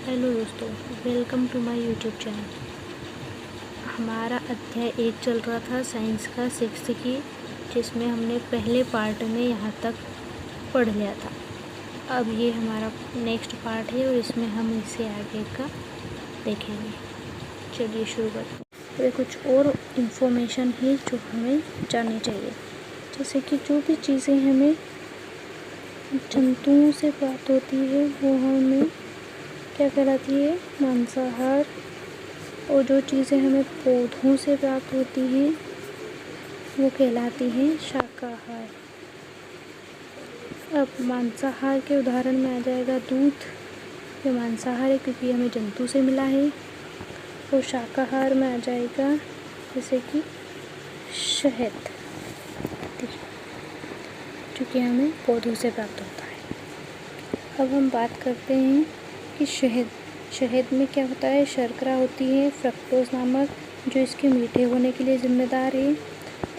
Hello दोस्तों, welcome to my YouTube channel. हमारा अध्याय 1 चल रहा था साइंस का 6th की, जिसमें हमने पहले पार्ट में यहाँ तक पढ़ लिया था। अब ये हमारा नेक्स्ट पार्ट है और इसमें हम इसे आगे का देखेंगे। चलिए शुरू करते हैं। ये कुछ और इन्फॉर्मेशन है जो हमें जाननी चाहिए, जैसे कि जो भी चीज़ें हमें जंतुओं से प्राप्त होती है वो हमें क्या कहलाती है, मांसाहार। और जो चीज़ें हमें पौधों से प्राप्त होती हैं वो कहलाती हैं शाकाहार। अब मांसाहार के उदाहरण में आ जाएगा दूध, ये मांसाहार है क्योंकि हमें जंतु से मिला है। और शाकाहार में आ जाएगा जैसे कि शहद, जो कि हमें पौधों से प्राप्त होता है। अब हम बात करते हैं कि शहद में क्या होता है, शर्करा होती है फ्रक्टोज नामक, जो इसके मीठे होने के लिए जिम्मेदार है।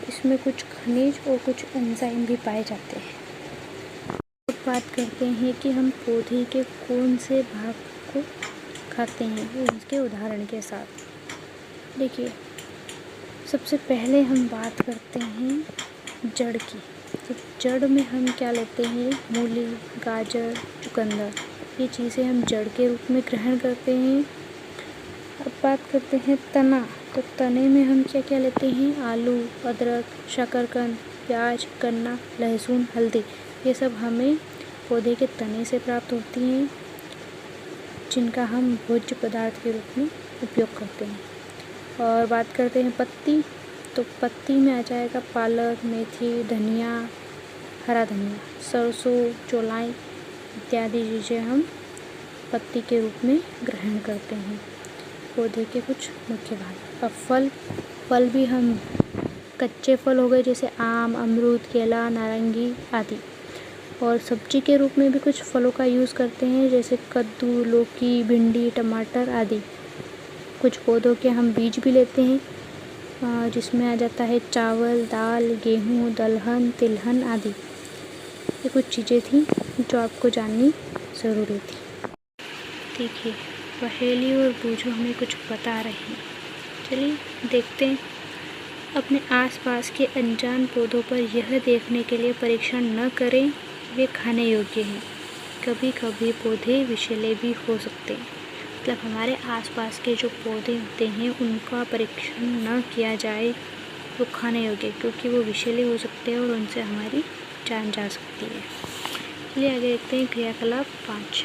इसमें कुछ खनिज और कुछ एंजाइम भी पाए जाते हैं। अब बात करते हैं कि हम पौधे के कौन से भाग को खाते हैं, उसके उदाहरण के साथ। देखिए, सबसे पहले हम बात करते हैं जड़ की। तो जड़ में हम क्या लेते हैं, मूली, गाजर, चुकंदर, ये चीज़ें हम जड़ के रूप में ग्रहण करते हैं। अब बात करते हैं तना। तो तने में हम क्या क्या लेते हैं, आलू, अदरक, शकरकंद, प्याज, गन्ना, लहसुन, हल्दी, ये सब हमें पौधे के तने से प्राप्त होती हैं, जिनका हम भोज्य पदार्थ के रूप में उपयोग करते हैं। और बात करते हैं पत्ती। तो पत्ती में आ जाएगा पालक, मेथी, धनिया, हरा धनिया, सरसों, चौलाई इत्यादि चीज़ें हम पत्ती के रूप में ग्रहण करते हैं, पौधे के कुछ मुख्य भाग। अब फल भी हम कच्चे फल हो गए जैसे आम, अमरूद, केला, नारंगी आदि। और सब्जी के रूप में भी कुछ फलों का यूज़ करते हैं जैसे कद्दू, लौकी, भिंडी, टमाटर आदि। कुछ पौधों के हम बीज भी लेते हैं, जिसमें आ जाता है चावल, दाल, गेहूँ, दलहन, तिलहन आदि। ये कुछ चीज़ें थी जो आपको जाननी ज़रूरी थी। देखिए, पहेली और बूझो हमें कुछ बता रहे हैं। चलिए देखते हैं। अपने आसपास के अनजान पौधों पर यह देखने के लिए परीक्षण न करें वे खाने योग्य हैं। कभी कभी पौधे विषैले भी हो सकते हैं। मतलब हमारे आसपास के जो पौधे होते हैं उनका परीक्षण न किया जाए वो खाने योग्य, क्योंकि वो विषैले हो सकते हैं और उनसे हमारी जान जा सकती है। चलिए आगे देखते हैं। क्रियाकलाप 5।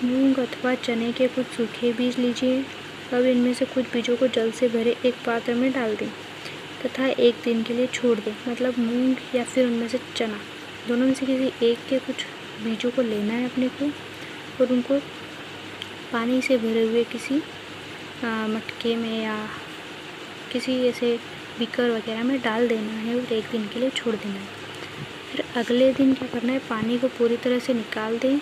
मूंग अथवा चने के कुछ सूखे बीज लीजिए। अब इनमें से कुछ बीजों को जल से भरे एक पात्र में डाल दें तथा 1 दिन के लिए छोड़ दें। मतलब मूंग या फिर उनमें से चना, दोनों में से किसी एक के कुछ बीजों को लेना है अपने को और उनको पानी से भरे हुए किसी मटके में या किसी ऐसे बीकर वगैरह में डाल देना है और 1 दिन के लिए छोड़ देना है। फिर अगले दिन क्या करना है, पानी को पूरी तरह से निकाल दें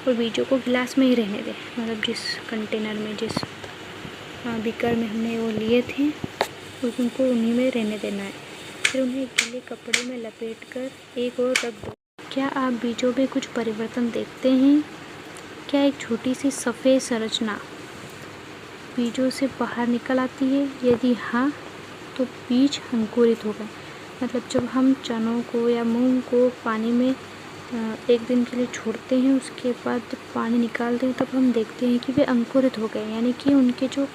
और बीजों को गिलास में ही रहने दें। मतलब जिस कंटेनर में, जिस बीकर में हमने वो लिए थे उनको उन्हीं में रहने देना है। फिर उन्हें गीले कपड़े में लपेटकर एक ओर रख दो। क्या आप बीजों में कुछ परिवर्तन देखते हैं? क्या एक छोटी सी सफ़ेद संरचना बीजों से बाहर निकल आती है? यदि हाँ, तो बीज अंकुरित हो गए। मतलब जब हम चनों को या मूंग को पानी में 1 दिन के लिए छोड़ते हैं, उसके बाद जब पानी निकालते हैं तब हम देखते हैं कि वे अंकुरित हो गए, यानी कि उनके जो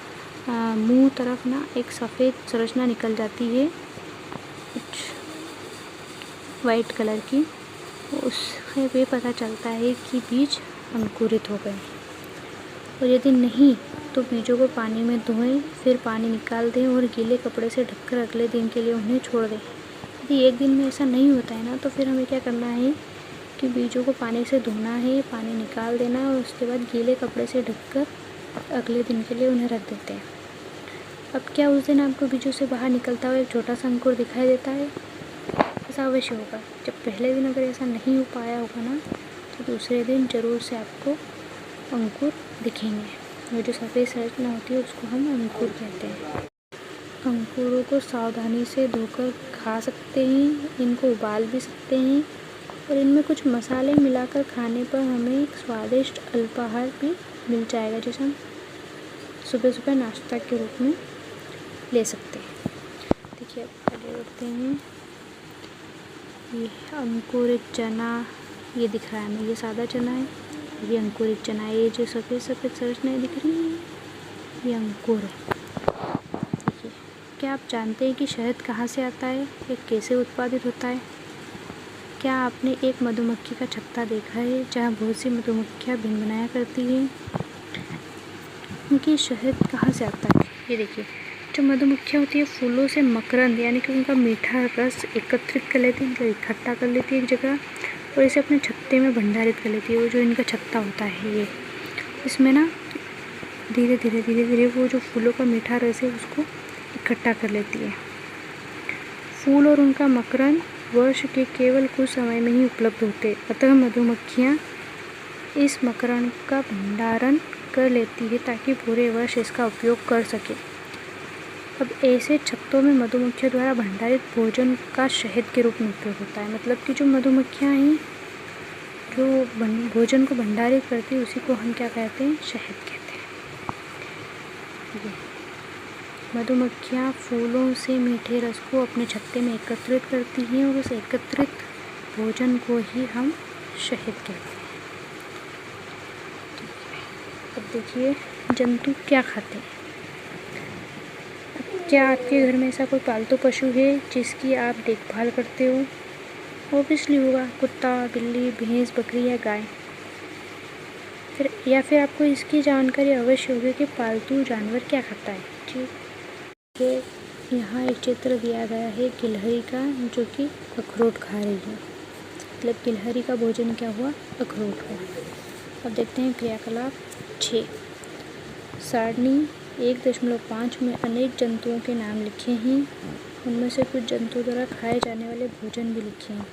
मुंह तरफ ना एक सफ़ेद संरचना निकल जाती है कुछ वाइट कलर की, उससे वे पता चलता है कि बीज अंकुरित हो गए। और यदि नहीं तो बीजों को पानी में धोएं, फिर पानी निकाल दें और गीले कपड़े से ढककर अगले दिन के लिए उन्हें छोड़ दें। यदि 1 दिन में ऐसा नहीं होता है ना, तो फिर हमें क्या करना है कि बीजों को पानी से धोना है, पानी निकाल देना है और उसके बाद गीले कपड़े से ढककर अगले दिन के लिए उन्हें रख देते हैं। अब क्या उस दिन आपको बीजों से बाहर निकलता हुआ एक छोटा सा अंकुर दिखाई देता है? ऐसा अवश्य होगा। जब पहले दिन अगर ऐसा नहीं हो पाया होगा ना, तो दूसरे दिन ज़रूर से आपको अंकुर दिखेंगे। वो जो सफ़ेद संरचना होती है उसको हम अंकुर कहते हैं। अंकुरों को सावधानी से धोकर खा सकते हैं, इनको उबाल भी सकते हैं और इनमें कुछ मसाले मिलाकर खाने पर हमें एक स्वादिष्ट अल्पाहार भी मिल जाएगा, जिसे हम सुबह सुबह नाश्ता के रूप में ले सकते हैं। देखिए अब आगे बढ़ते हैं। ये अंकुरित चना, ये दिख रहा है हमें, ये सादा चना है, ये अंकुरित चना है। ये जो सफ़ेद सफ़ेद संरचनाएं दिख रही हैं, ये अंकुर है। देखिए, क्या आप जानते हैं कि शहद कहाँ से आता है या कैसे उत्पादित होता है? क्या आपने एक मधुमक्खी का छत्ता देखा है जहाँ बहुत सी मधुमक्खियाँ भिन बनाया करती हैं? उनकी शहद कहाँ से आता है? ये देखिए, जो मधुमक्खियाँ होती है फूलों से मकरंद यानी कि उनका मीठा रस एकत्रित कर लेती है, मतलब इकट्ठा कर लेती है एक जगह, और इसे अपने छत्ते में भंडारित कर लेती है। वो जो इनका छत्ता होता है, ये इसमें ना धीरे धीरे वो जो फूलों का मीठा रस है उसको इकट्ठा कर लेती है। फूल और उनका मकरंद वर्ष के केवल कुछ समय में ही उपलब्ध होते, अतः मधुमक्खियाँ इस मकरंद का भंडारण कर लेती है ताकि पूरे वर्ष इसका उपयोग कर सके। अब ऐसे छत्तों में मधुमक्खियों द्वारा भंडारित भोजन का शहद के रूप में उपयोग होता है। मतलब कि जो मधुमक्खियाँ हैं जो भोजन को भंडारित करती है उसी को हम क्या कहते हैं? शहद कहते हैं। मधुमक्खियाँ फूलों से मीठे रस को अपने छत्ते में एकत्रित करती हैं और उस एकत्रित भोजन को ही हम शहद कहते हैं। अब देखिए जंतु क्या खाते हैं। क्या आपके घर में ऐसा कोई पालतू पशु है जिसकी आप देखभाल करते हो? ऑब्वियसली होगा, कुत्ता, बिल्ली, भैंस, बकरी या गाय। फिर आपको इसकी जानकारी अवश्य होगी कि पालतू जानवर क्या खाता है। ठीक है, यहाँ एक चित्र दिया गया है गिलहरी का, जो कि अखरोट खा रही है। मतलब गिलहरी का भोजन क्या हुआ? अखरोट हुआ। अब देखते हैं क्रियाकलाप 6। सारणी 1.5 में अनेक जंतुओं के नाम लिखे हैं। उनमें से कुछ जंतुओं द्वारा खाए जाने वाले भोजन भी लिखे हैं।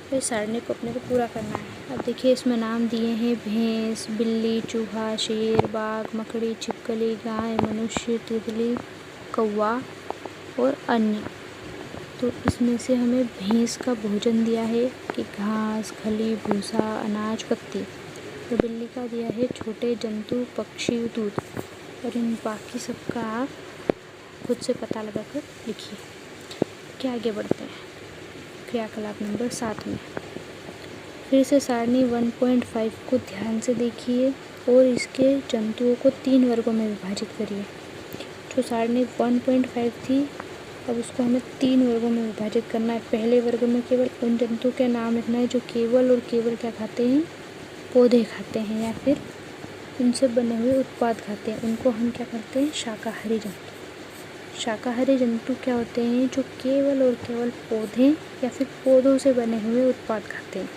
तो इस सारणी को अपने को पूरा करना है। अब देखिए इसमें नाम दिए हैं भैंस, बिल्ली, चूहा, शेर, बाघ, मकड़ी, छिपकली, गाय, मनुष्य, तितली, कौवा और अन्य। तो इसमें से हमें भैंस का भोजन दिया है कि घास, खली, भूसा, अनाज, पत्ती। तो बिल्ली का दिया है छोटे जंतु, पक्षी, दूध। और इन बाकी सबका आप खुद से पता लगाकर लिखिए। क्या आगे बढ़ते हैं क्रियाकलाप नंबर 7 में। फिर से सारणी 1.5 को ध्यान से देखिए और इसके जंतुओं को 3 वर्गों में विभाजित करिए। जो सारणी 1.5 थी, अब उसको हमें 3 वर्गों में विभाजित करना है। पहले वर्ग में केवल उन जंतुओं के नाम लिखना है जो केवल और केवल क्या खाते हैं? पौधे खाते हैं या फिर उनसे बने हुए उत्पाद खाते हैं। उनको हम क्या करते हैं? शाकाहारी जंतु। शाकाहारी जंतु क्या होते हैं? जो केवल और केवल पौधे या फिर पौधों से बने हुए उत्पाद खाते हैं।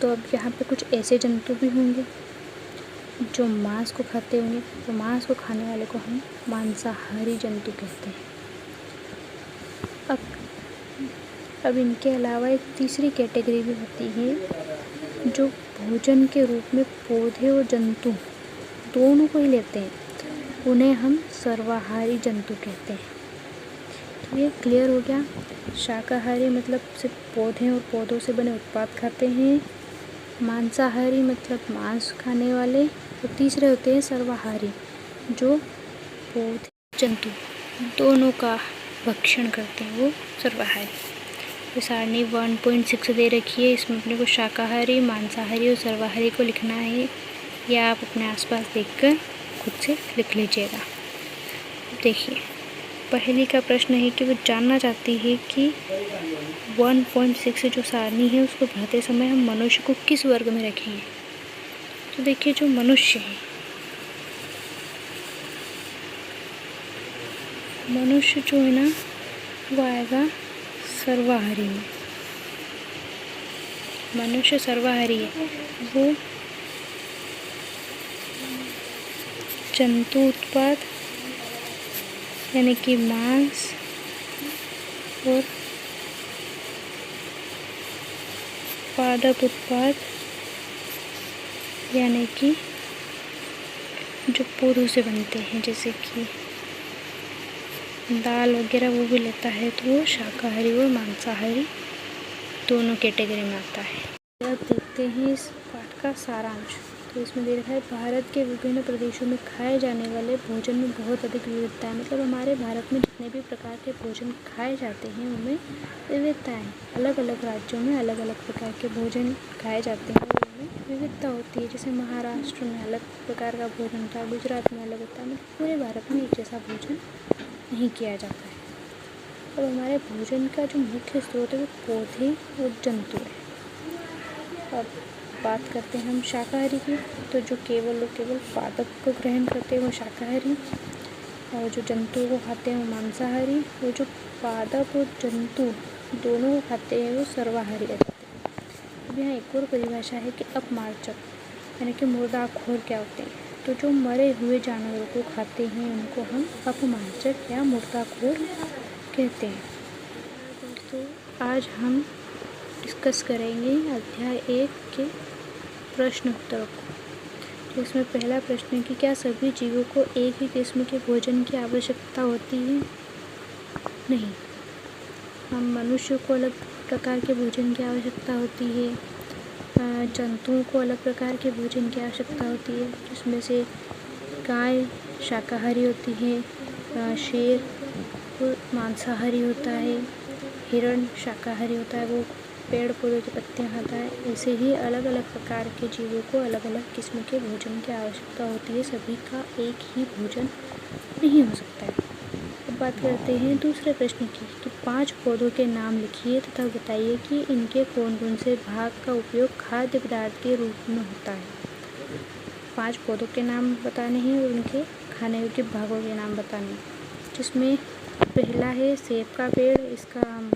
तो अब यहाँ पे कुछ ऐसे जंतु भी होंगे जो मांस को खाते होंगे। तो मांस को खाने वाले को हम मांसाहारी जंतु कहते हैं। अब इनके अलावा एक तीसरी कैटेगरी भी होती है जो भोजन के रूप में पौधे और जंतु दोनों को ही लेते हैं। उन्हें हम सर्वाहारी जंतु कहते हैं। तो ये क्लियर हो गया। शाकाहारी मतलब सिर्फ पौधे और पौधों से बने उत्पाद खाते हैं। मांसाहारी मतलब मांस खाने वाले। और तीसरे होते हैं सर्वाहारी, जो पौधे जंतु दोनों का भक्षण करते हैं, वो सर्वाहारी। तो सारणी 1.6 दे रखी है, इसमें अपने को शाकाहारी, मांसाहारी और सर्वाहारी को लिखना है। या आप अपने आसपास देखकर खुद से लिख लीजिएगा। देखिए पहली का प्रश्न है कि वो जानना चाहती है कि 1.6 जो सारणी है उसको भरते समय हम मनुष्य को किस वर्ग में रखेंगे। तो देखिए जो मनुष्य है, मनुष्य जो है ना वो आएगा सर्वाहारी में। मनुष्य सर्वाहारी है। वो जंतु उत्पाद यानी कि मांस और पादप उत्पाद यानी कि जो पौधों से बनते हैं, जैसे कि दाल वगैरह, वो भी लेता है। तो वो शाकाहारी और मांसाहारी दोनों कैटेगरी में आता है। अब देखते हैं इस पाठ का सारांश। तो इसमें दे रखा है भारत के विभिन्न प्रदेशों में खाए जाने वाले भोजन में बहुत अधिक विविधता है। मतलब हमारे भारत में जितने भी प्रकार के भोजन खाए जाते हैं उनमें विविधता है। अलग अलग राज्यों में अलग अलग प्रकार के भोजन खाए जाते हैं और उनमें विविधता होती है। जैसे महाराष्ट्र में अलग प्रकार का भोजन होता है, गुजरात में अलग होता है। मतलब पूरे भारत में एक जैसा भोजन नहीं किया जाता है। अब हमारे भोजन का जो मुख्य स्रोत है वो पौधे और जंतु है। अब बात करते हैं हम शाकाहारी की, तो जो केवल पादप को ग्रहण करते हैं वो शाकाहारी, और जो जंतुओं को खाते हैं वो मांसाहारी, वो जो पादप और जंतु दोनों को खाते हैं वो सर्वाहारी रहते हैं। अब यहाँ एक और परिभाषा है कि अपमार्जक यानी कि मुर्दाखोर क्या होते हैं। तो जो मरे हुए जानवरों को खाते हैं उनको हम अपमार्जक या मुर्दाखोर कहते हैं। दोस्तों आज हम डिस्कस करेंगे अध्याय 1 के प्रश्न उत्तरों को। तो इसमें पहला प्रश्न है कि क्या सभी जीवों को एक ही किस्म के भोजन की आवश्यकता होती है? नहीं, हम मनुष्य को अलग प्रकार के भोजन की आवश्यकता होती है, जंतुओं को अलग प्रकार के भोजन की आवश्यकता होती है, जिसमें से गाय शाकाहारी होती है, शेर मांसाहारी होता है, हिरण शाकाहारी होता है, वो पेड़ पौधे की पत्तियाँ खाता है। ऐसे ही अलग अलग प्रकार के जीवों को अलग अलग किस्म के भोजन की आवश्यकता होती है। सभी का एक ही भोजन नहीं हो सकता है। अब बात करते हैं दूसरे प्रश्न की कि 5 पौधों के नाम लिखिए तथा बताइए कि इनके कौन कौन से भाग का उपयोग खाद्य पदार्थ के रूप में होता है। 5 पौधों के नाम बताने हैं और उनके खाने के भागों के नाम बताने हैं, जिसमें पहला है सेब का पेड़, इसका हम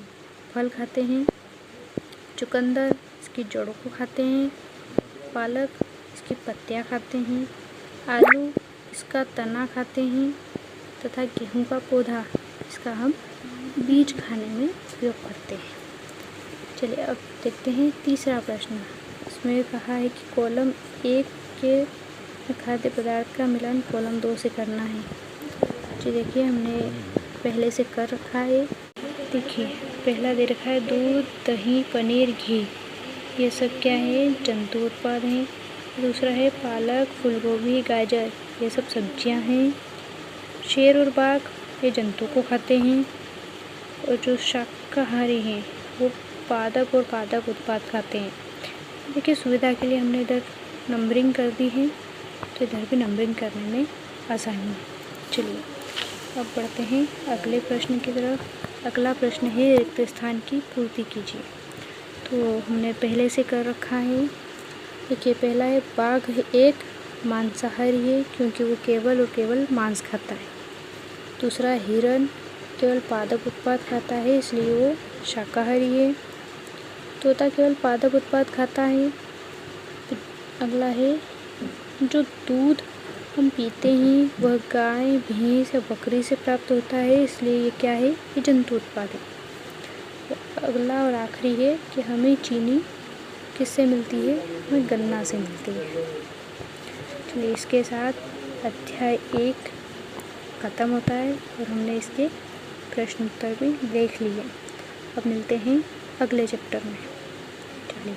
फल खाते हैं। चुकंदर इसकी जड़ों को खाते हैं। पालक इसकी पत्तियां खाते हैं। आलू इसका तना खाते हैं तथा गेहूं का पौधा इसका हम बीज खाने में उपयोग करते हैं। चलिए अब देखते हैं तीसरा प्रश्न। इसमें कहा है कि कॉलम 1 के खाद्य पदार्थ का मिलान कॉलम 2 से करना है। जी देखिए हमने पहले से कर रखा है। देखिए पहला दे रखा है दूध, दही, पनीर, घी, ये सब क्या है? जंतु उत्पाद हैं। दूसरा है पालक, फूलगोभी, गाजर, ये सब सब्जियां हैं। शेर और बाघ ये जंतु को खाते हैं। और जो शाकाहारी हैं वो पादप और पादप उत्पाद खाते हैं। देखिए सुविधा के लिए हमने इधर नंबरिंग कर दी है, तो इधर भी नंबरिंग करने में आसानी है। चलिए अब बढ़ते हैं अगले प्रश्न की तरफ। अगला प्रश्न है रिक्त स्थान की पूर्ति कीजिए। तो हमने पहले से कर रखा है। देखिए पहला है बाघ एक मांसाहारी है क्योंकि वो केवल और केवल मांस खाता है। दूसरा हिरण केवल पादप उत्पाद खाता है इसलिए वो शाकाहारी है। तोता केवल पादप उत्पाद खाता है। अगला है जो दूध हम पीते हैं वह गाय, भैंस या बकरी से प्राप्त होता है इसलिए ये क्या है? ये जंतु उत्पाद है। अगला और आखिरी है कि हमें चीनी किससे मिलती है? हमें गन्ना से मिलती है। चलिए इसके साथ अध्याय 1 ख़त्म होता है और हमने इसके प्रश्न उत्तर भी देख लिए। अब मिलते हैं अगले चैप्टर में। चलिए।